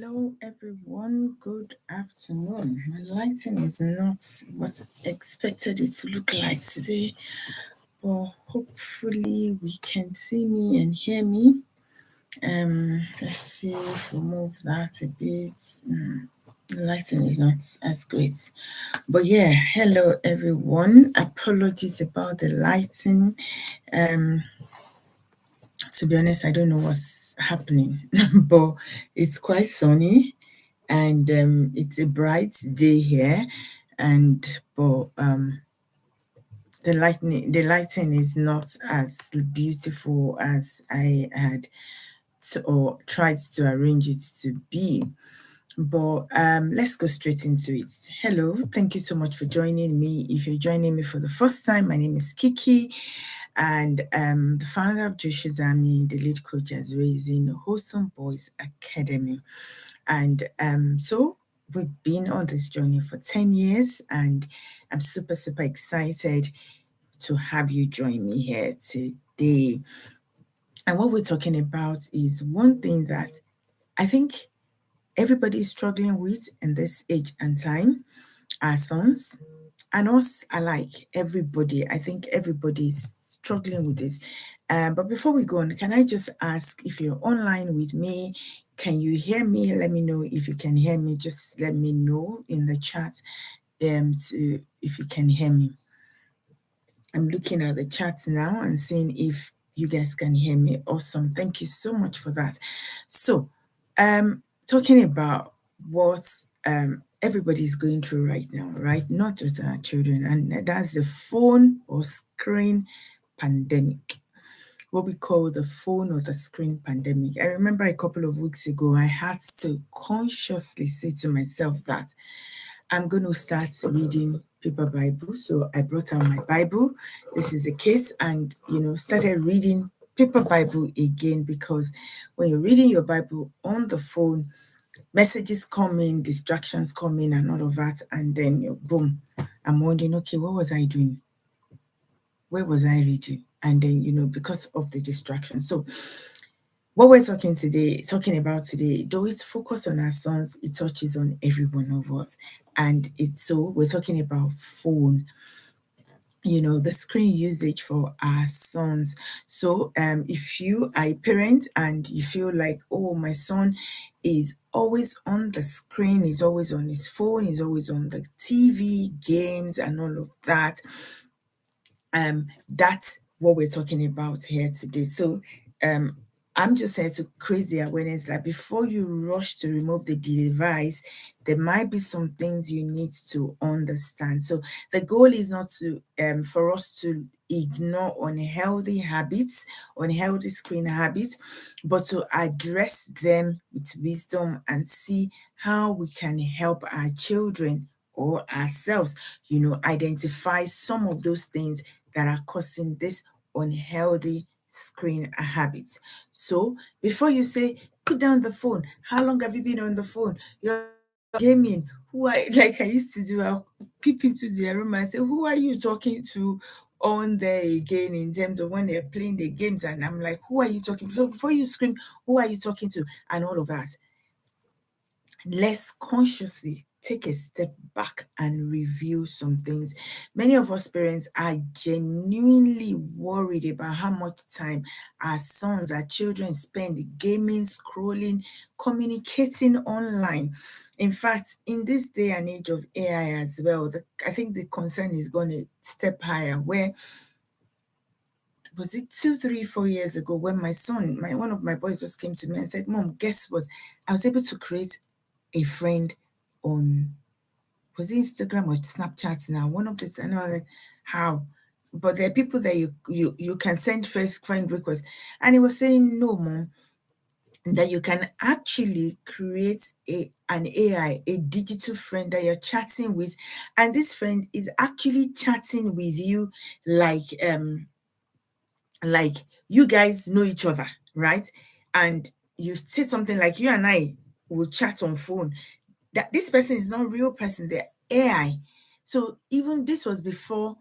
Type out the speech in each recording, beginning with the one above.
Hello, everyone. Good afternoon. My lighting is not what I expected it to look like today, but hopefully we can see me and hear me. Let's see if we move that a bit. The lighting is not as great, but yeah. Hello, everyone. Apologies about the lighting. Um, to be honest, I don't know what's happening, but it's quite sunny and it's a bright day here, and but the lighting is not as beautiful as I had or tried to arrange it to be. But let's go straight into it. Hello, thank you so much for joining me. If you're joining me for the first time, my name is Kiki, and the founder of Joshizami, the lead coach as Raising Wholesome Boys Academy. And so we've been on this journey for 10 years, and I'm super, super excited to have you join me here today. And what we're talking about is one thing that I think everybody is struggling with in this age and time, our sons and us alike. Everybody, I think everybody is struggling with this. But before we go on, can I just ask if you're online with me? Can you hear me? Let me know if you can hear me. Just let me know in the chat if you can hear me. I'm looking at the chat now and seeing if you guys can hear me. Awesome. Thank you so much for that. So, talking about what everybody's going through right now, right? Not just our children, and that's the phone or screen pandemic. What we call the phone or the screen pandemic. I remember a couple of weeks ago, I had to consciously say to myself that I'm going to start reading paper Bible. So I brought out my Bible. This is the case, and started reading paper Bible again, because when you're reading your Bible on the phone, messages come in, distractions come in, and all of that, and then boom, I'm wondering, okay, what was I doing? Where was I reading? And then because of the distraction. So what we're talking about today, though it's focused on our sons, it touches on every one of us. And we're talking about phone, the screen usage for our sons. So if you are a parent and you feel like, oh, my son is always on the screen, he's always on his phone, he's always on the TV, games and all of that, that's what we're talking about here today. So I'm just here to create the awareness that before you rush to remove the device, there might be some things you need to understand. So the goal is not to for us to ignore unhealthy habits, unhealthy screen habits, but to address them with wisdom and see how we can help our children or ourselves, identify some of those things that are causing this unhealthy screen habits. So before you say, put down the phone, how long have you been on the phone? You're gaming. Who are like I used to do? I'll peep into the room and say, who are you talking to on there again, in terms of when they're playing the games? And I'm like, who are you talking to? So before you scream, who are you talking to? And all of that. Let's consciously take a step back and review some things. Many of us parents are genuinely worried about how much time our sons, our children spend gaming, scrolling, communicating online. In fact, in this day and age of AI as well, I think the concern is going to step higher, where was it 2, 3, 4 years ago, when my son, one of my boys just came to me and said, Mom, guess what? I was able to create a friend on, was it Instagram or Snapchat now? One of this, and I was like, how? But there are people that you can send first friend requests. And he was saying, no, Mom, that you can actually create an AI, a digital friend that you're chatting with, and this friend is actually chatting with you like you guys know each other, right? And you say something like, you and I will chat on phone, that this person is not a real person, they're AI. So even this was before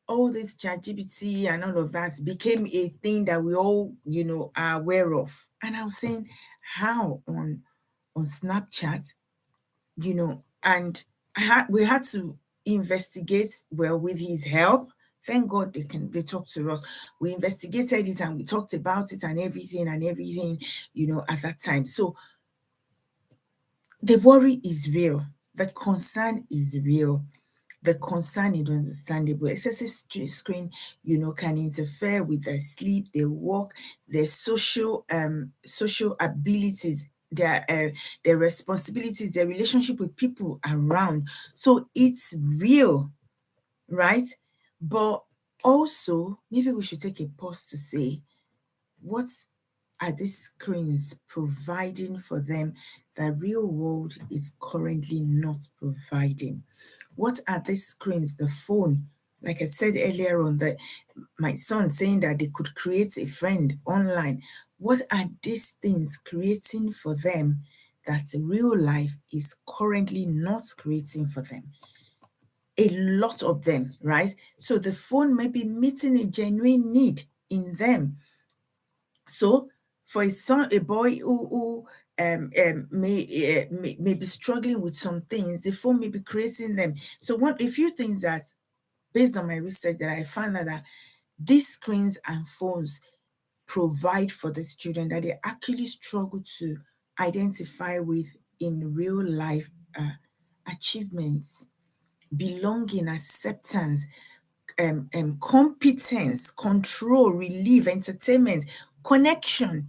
all this ChatGPT and all of that became a thing that we all, are aware of. And I was saying, how on on Snapchat, and we had to investigate, well, with his help. Thank God they talk to us. We investigated it and we talked about it and everything, at that time. So the worry is real. The concern is real. The concern is understandable. Excessive screen, can interfere with their sleep, their work, their social abilities, their responsibilities, their relationship with people around. So it's real, right? But also, maybe we should take a pause to say, what are these screens providing for them that real world is currently not providing? What are these screens, the phone? Like I said earlier on, that my son saying that they could create a friend online. What are these things creating for them that real life is currently not creating for them? A lot of them, right? So the phone may be meeting a genuine need in them. So for a boy who may be struggling with some things, the phone may be creating them. So a few things that, based on my research, that I found that these screens and phones provide for these children that they actually struggle to identify with in real life: achievements, belonging, acceptance, competence, control, relief, entertainment, connection,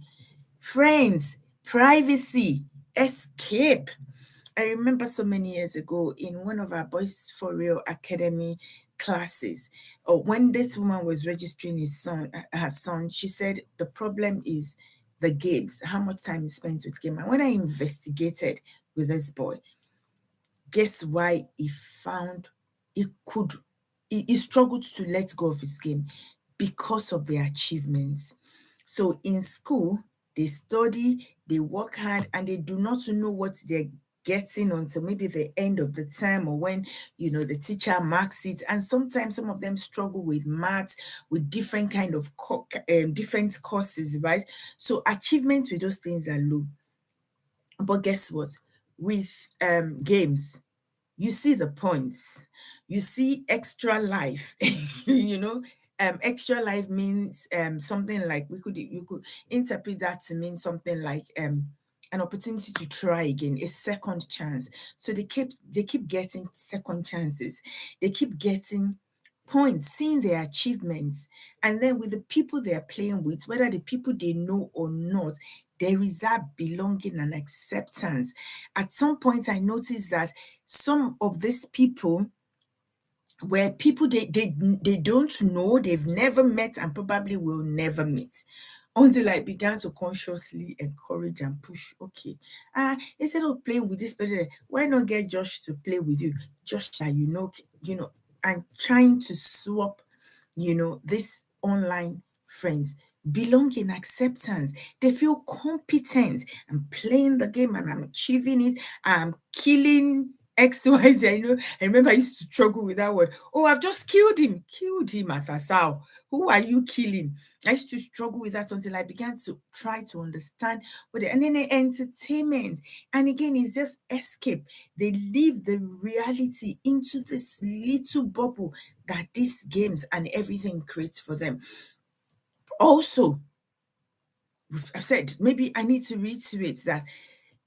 friends, privacy, escape. I remember so many years ago in one of our Boys for Real Academy classes, when this woman was registering her son, she said the problem is the games, how much time he spent with game. And when I investigated with this boy, guess why he struggled to let go of his game? Because of the achievements. So in school, they study, they work hard, and they do not know what they're getting until maybe the end of the term, or when the teacher marks it. And sometimes some of them struggle with maths, with different kind of different courses, right? So achievements with those things are low. But guess what? With games, you see the points, you see extra life. Extra life means something like, you could interpret that to mean something like an opportunity to try again, a second chance. So they keep getting second chances, they keep getting points, seeing their achievements. And then with the people they are playing with, whether the people they know or not, there is that belonging and acceptance. At some point, I noticed that some of these people were people they don't know, they've never met, and probably will never meet, until I began to consciously encourage and push. Okay, instead of playing with this person, why not get Josh to play with you? Josh that and trying to swap this online friends, belonging, acceptance. They feel competent. I'm playing the game and I'm achieving it. I'm killing XYZ. I remember I used to struggle with that word. Oh, I've just killed him. Killed him, Asasao. Who are you killing? I used to struggle with that until I began to try to understand and then entertainment. And again, it's just escape. They leave the reality into this little bubble that these games and everything creates for them. Also, I've said, maybe I need to reiterate that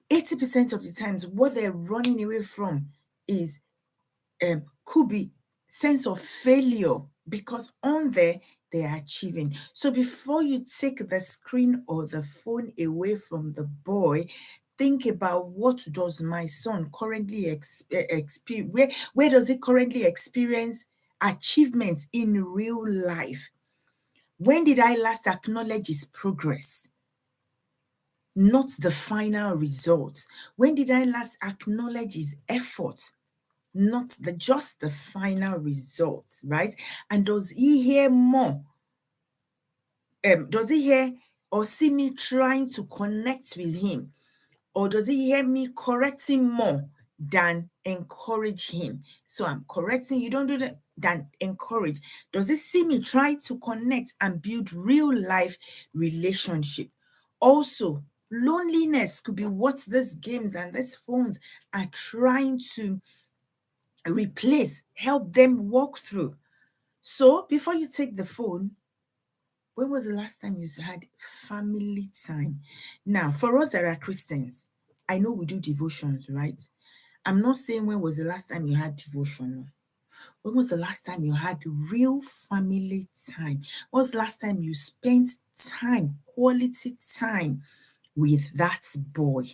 80% of the times what they're running away from is could be sense of failure, because on there they are achieving. So before you take the screen or the phone away from the boy, think about, what does my son currently experience? Where does he currently experience achievements in real life? When did I last acknowledge his progress, not the final result? When did I last acknowledge his effort, not just the final result, right? And does he hear more? Does he hear or see me trying to connect with him? Or does he hear me correcting more than encourage him? So I'm correcting, you don't do that, than encourage. Does he see me try to connect and build real life relationship? Also, Loneliness could be what these games and these phones are trying to replace, help them walk through. So before you take the phone, when was the last time you had family time? Now, for us that are Christians, I know we do devotions, right? I'm not saying when was the last time you had devotion. When was the last time you had real family time? When was the last time you spent time, quality time with that boy?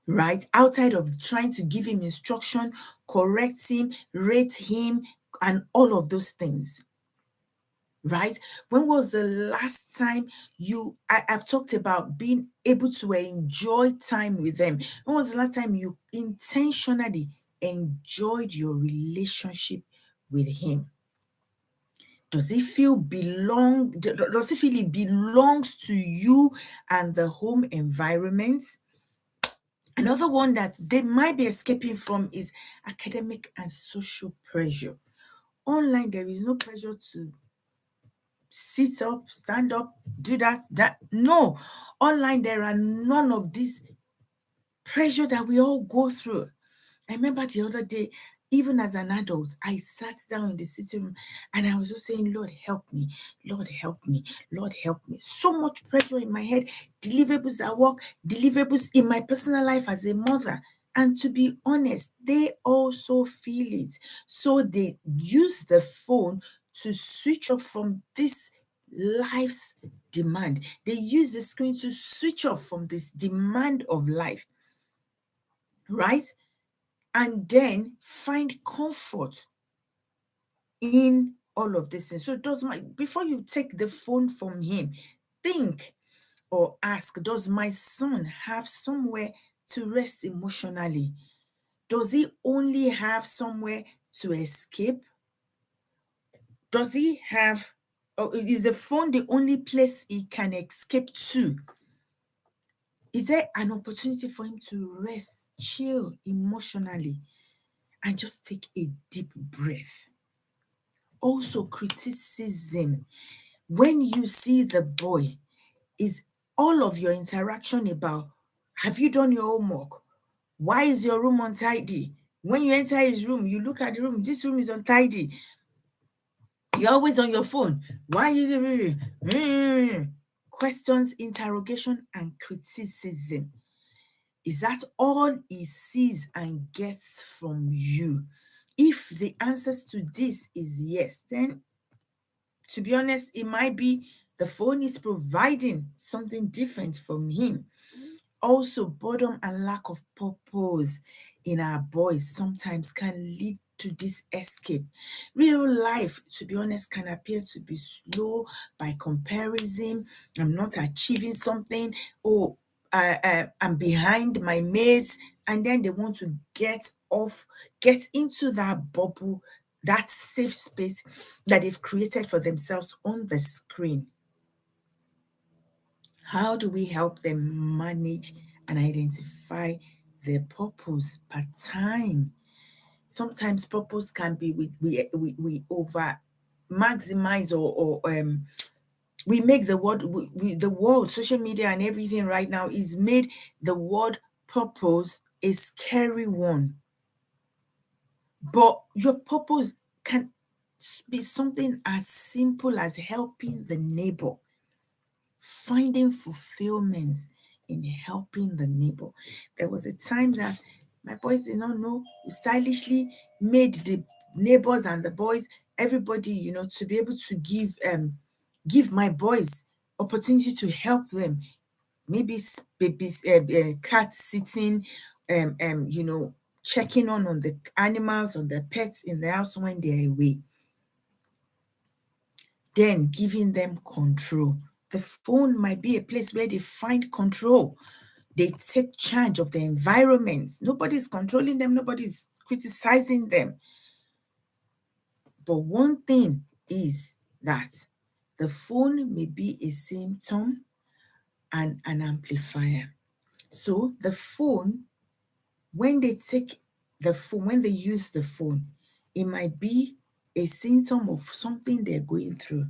Right? Outside of trying to give him instruction, correct him, rate him, and all of those things. Right? When was the last time I've talked about being able to enjoy time with them? When was the last time you intentionally enjoyed your relationship with him? Does it feel does it feel it belongs to you and the home environment? Another one that they might be escaping from is academic and social pressure. Online, there is no pressure to sit up, stand up, do that. No. Online, there are none of this pressure that we all go through. I remember the other day, even as an adult, I sat down in the sitting room and I was just saying, Lord, help me, Lord, help me, Lord, help me. So much pressure in my head, deliverables at work, deliverables in my personal life as a mother. And to be honest, they also feel it. So they use the phone to switch off from this life's demand. They use the screen to switch off from this demand of life, right? And then find comfort in all of this. So before you take the phone from him, think or ask, does my son have somewhere to rest emotionally? Does he only have somewhere to escape? Does he have, or is the phone the only place he can escape to? Is there an opportunity for him to rest, chill emotionally, and just take a deep breath? Also, criticism. When you see the boy, is all of your interaction about, have you done your homework? Why is your room untidy? When you enter his room, you look at the room, this room is untidy. You're always on your phone. Why are you questions, interrogation, and criticism? Is that all he sees and gets from you? If the answers to this is yes, then to be honest, it might be the phone is providing something different from him. Also, boredom and lack of purpose in our boys sometimes can lead to this escape. Real life, to be honest, can appear to be slow by comparison. I'm not achieving something. Oh, I'm behind my mates. And then they want to get into that bubble, that safe space that they've created for themselves on the screen. How do we help them manage and identify their purpose per time? Sometimes purpose can be we over maximize or we make the word the world, social media and everything right now is made the word purpose a scary one. But your purpose can be something as simple as helping the neighbor, finding fulfillment in helping the neighbor. There was a time that my boys did not know, we stylishly made the neighbors and the boys, everybody, to be able to give my boys opportunity to help them. Maybe babies, cat sitting, checking on the animals, on the pets in the house when they're away. Then giving them control. The phone might be a place where they find control. They take charge of the environment. Nobody's controlling them, nobody's criticizing them. But one thing is that the phone may be a symptom and an amplifier. So the phone, when when they use the phone, it might be a symptom of something they're going through.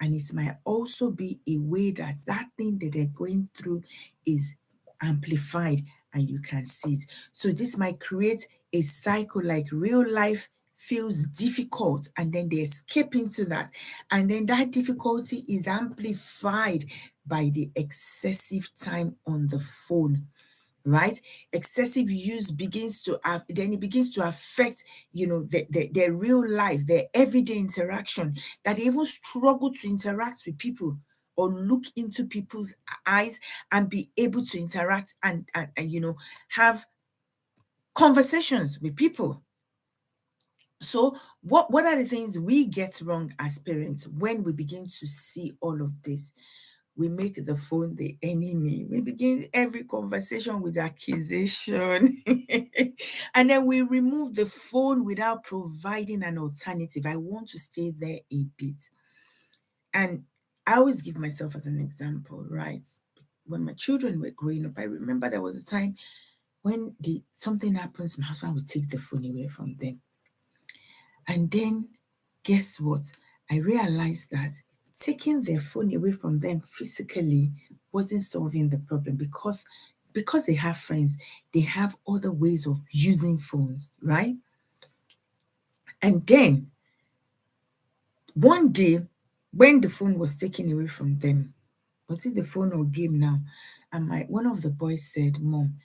And it might also be a way that that thing that they're going through is amplified and you can see it. So this might create a cycle, like real life feels difficult and then they escape into that. And then that difficulty is amplified by the excessive time on the phone, right? Excessive use begins to have, then it begins to affect, their real life, their everyday interaction, that they even struggle to interact with people or look into people's eyes and be able to interact and have conversations with people. So what are the things we get wrong as parents when we begin to see all of this? We make the phone the enemy. We begin every conversation with accusation. And then we remove the phone without providing an alternative. I want to stay there a bit. And I always give myself as an example, right? When my children were growing up, I remember there was a time when something happens, my husband would take the phone away from them. And then guess what? I realized that taking their phone away from them physically wasn't solving the problem, because they have friends, they have other ways of using phones, right? And then one day, when the phone was taken away from them, was it the phone or game now? And one of the boys said, "Mom,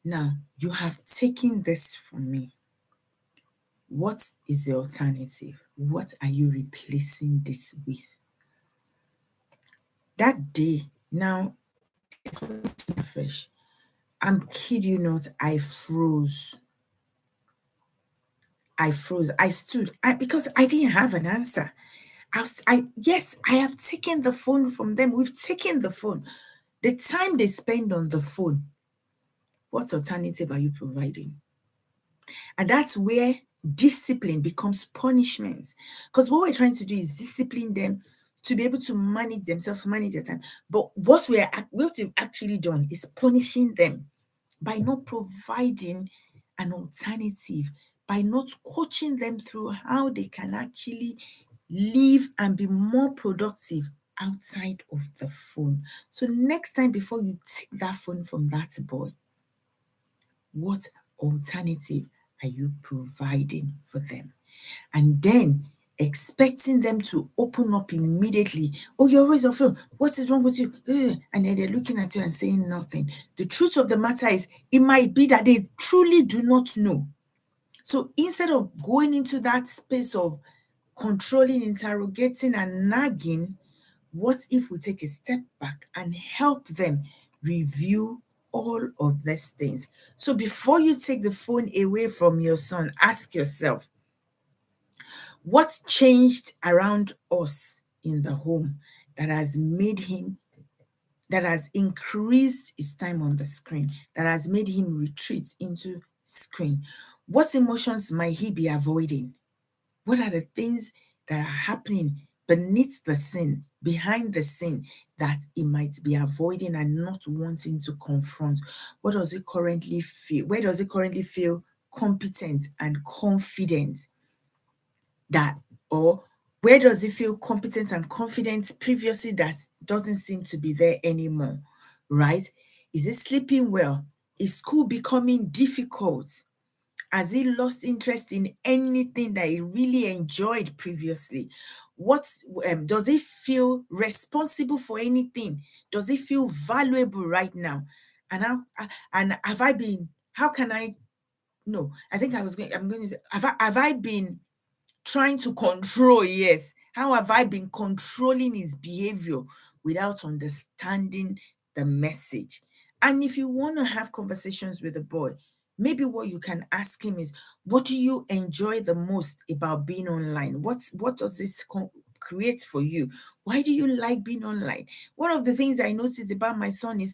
now you have taken this from me. What is the alternative? What are you replacing this with?" That day, now it's fresh. I'm kid you not, I froze. I stood. Because I didn't have an answer. Yes, I have taken the phone from them. We've taken the phone. The time they spend on the phone, what alternative are you providing? And that's where discipline becomes punishment. Because what we're trying to do is discipline them to be able to manage themselves, manage their time. But what we've actually done is punishing them by not providing an alternative, by not coaching them through how they can actually live and be more productive outside of the phone. So next time, before you take that phone from that boy, what alternative are you providing for them? And then expecting them to open up immediately. "Oh, you're always on film. What is wrong with you?" Ugh. And then they're looking at you and saying nothing. The truth of the matter is, it might be that they truly do not know. So instead of going into that space of controlling, interrogating, and nagging, what if we take a step back and help them review all of these things? So before you take the phone away from your son, ask yourself, what changed around us in the home that has made him, that has increased his time on the screen, that has made him retreat into screen? What emotions might he be avoiding? What are the things that are happening beneath the scene, behind the scene, that he might be avoiding and not wanting to confront? What does he currently feel? Where does he currently feel competent and confident that, or where does he feel competent and confident previously that doesn't seem to be there anymore, right? Is he sleeping well? Is school becoming difficult? Has he lost interest in anything that he really enjoyed previously? What does he feel responsible for anything? Does he feel valuable right now? And have I been? How can I? No, I think I'm going to say, have I been trying to control? Yes. How have I been controlling his behavior without understanding the message? And if you want to have conversations with a boy, maybe what you can ask him is, what do you enjoy the most about being online? What does this create for you? Why do you like being online? One of the things I noticed about my son is,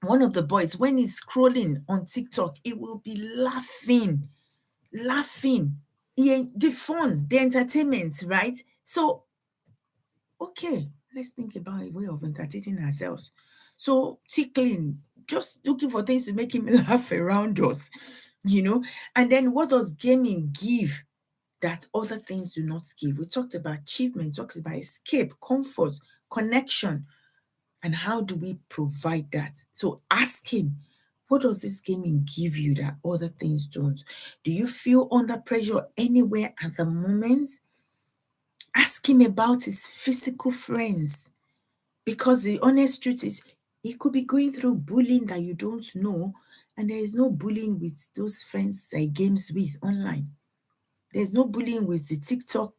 one of the boys, when he's scrolling on TikTok, he will be laughing. Yeah, the fun, the entertainment, right? So, okay, let's think about a way of entertaining ourselves. So, tickling, just looking for things to make him laugh around us, you know? And then what does gaming give? that other things do not give. We talked about achievement, talked about escape, comfort, connection, and how do we provide that? So ask him, what does this gaming give you that other things don't? Do you feel under pressure anywhere at the moment? Ask him about his physical friends, because the honest truth is he could be going through bullying that you don't know, and there is no bullying with those friends that he games with online. There's no bullying with the TikTok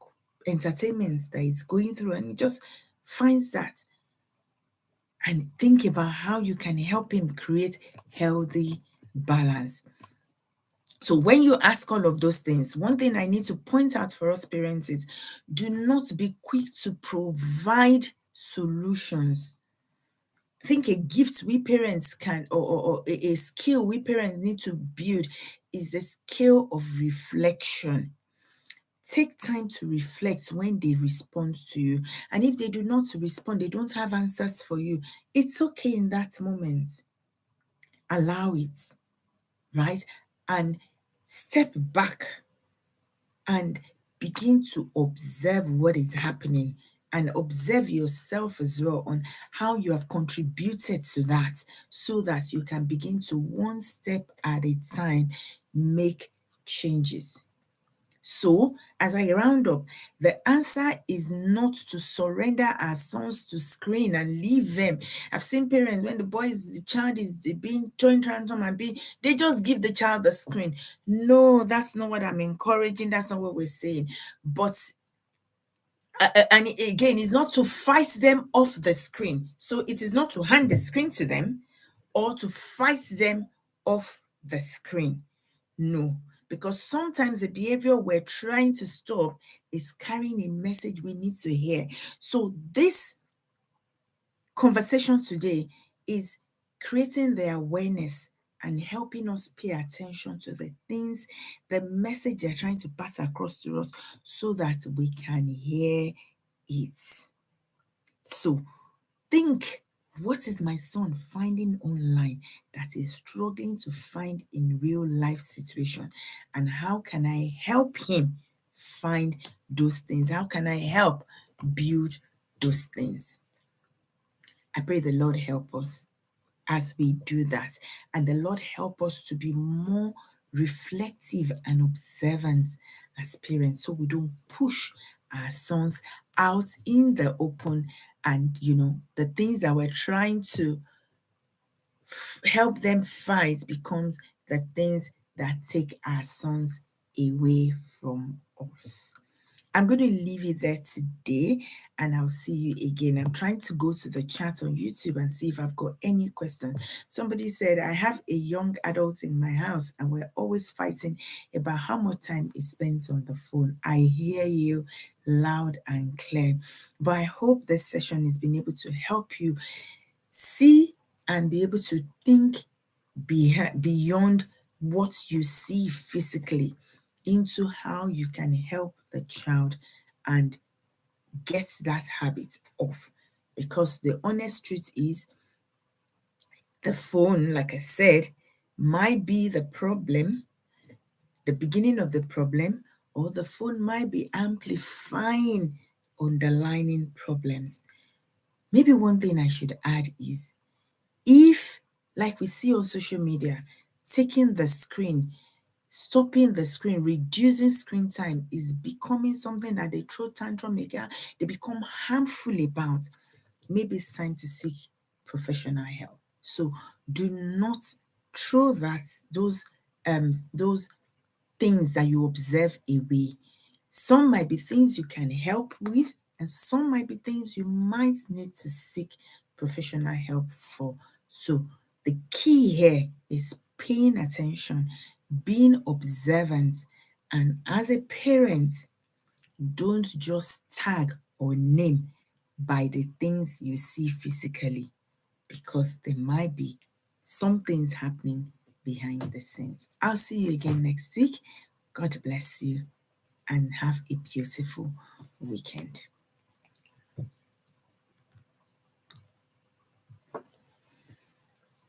entertainment that he's going through, and he just finds that. And think about how you can help him create healthy balance. So when you ask all of those things, one thing I need to point out for us parents is do not be quick to provide solutions. I think a gift we parents can, or a skill we parents need to build is a skill of reflection. Take time to reflect when they respond to you. And if they do not respond, they don't have answers for you, it's okay in that moment. Allow it, right? And step back and begin to observe what is happening, and observe yourself as well on how you have contributed to that, so that you can begin to, one step at a time, make changes. So, as I round up, the answer is not to surrender our sons to screen and leave them. I've seen parents, when the child is being joint random and they just give the child the screen. No, that's not what I'm encouraging. That's not what we're saying. But and again, it's not to fight them off the screen. So it is not to hand the screen to them or to fight them off the screen. No, because sometimes the behavior we're trying to stop is carrying a message we need to hear. So this conversation today is creating the awareness and helping us pay attention to the things, the message they're trying to pass across to us, so that we can hear it. So think, what is my son finding online that is struggling to find in real life situation? And how can I help him find those things? How can I help build those things? I pray the Lord help us as we do that. And the Lord help us to be more reflective and observant as parents, so we don't push our sons out in the open, and the things that we're trying to help them fight becomes the things that take our sons away from us. I'm going to leave it there today, and I'll see you again. I'm trying to go to the chat on YouTube and see if I've got any questions. Somebody said, I have a young adult in my house and we're always fighting about how much time he spends on the phone. I hear you loud and clear. But I hope this session has been able to help you see and be able to think beyond what you see physically, into how you can help the child and get that habit off. Because the honest truth is, the phone, like I said, might be the problem, the beginning of the problem, or the phone might be amplifying underlying problems. Maybe one thing I should add is, if, like we see on social media, taking the screen, stopping the screen, reducing screen time is becoming something that they throw tantrum again, they become harmful about, maybe it's time to seek professional help. So do not throw those things that you observe away. Some might be things you can help with, and some might be things you might need to seek professional help for. So the key here is paying attention, being observant, and as a parent, don't just tag or name by the things you see physically, because there might be some things happening behind the scenes. I'll see you again next week. God bless you and have a beautiful weekend.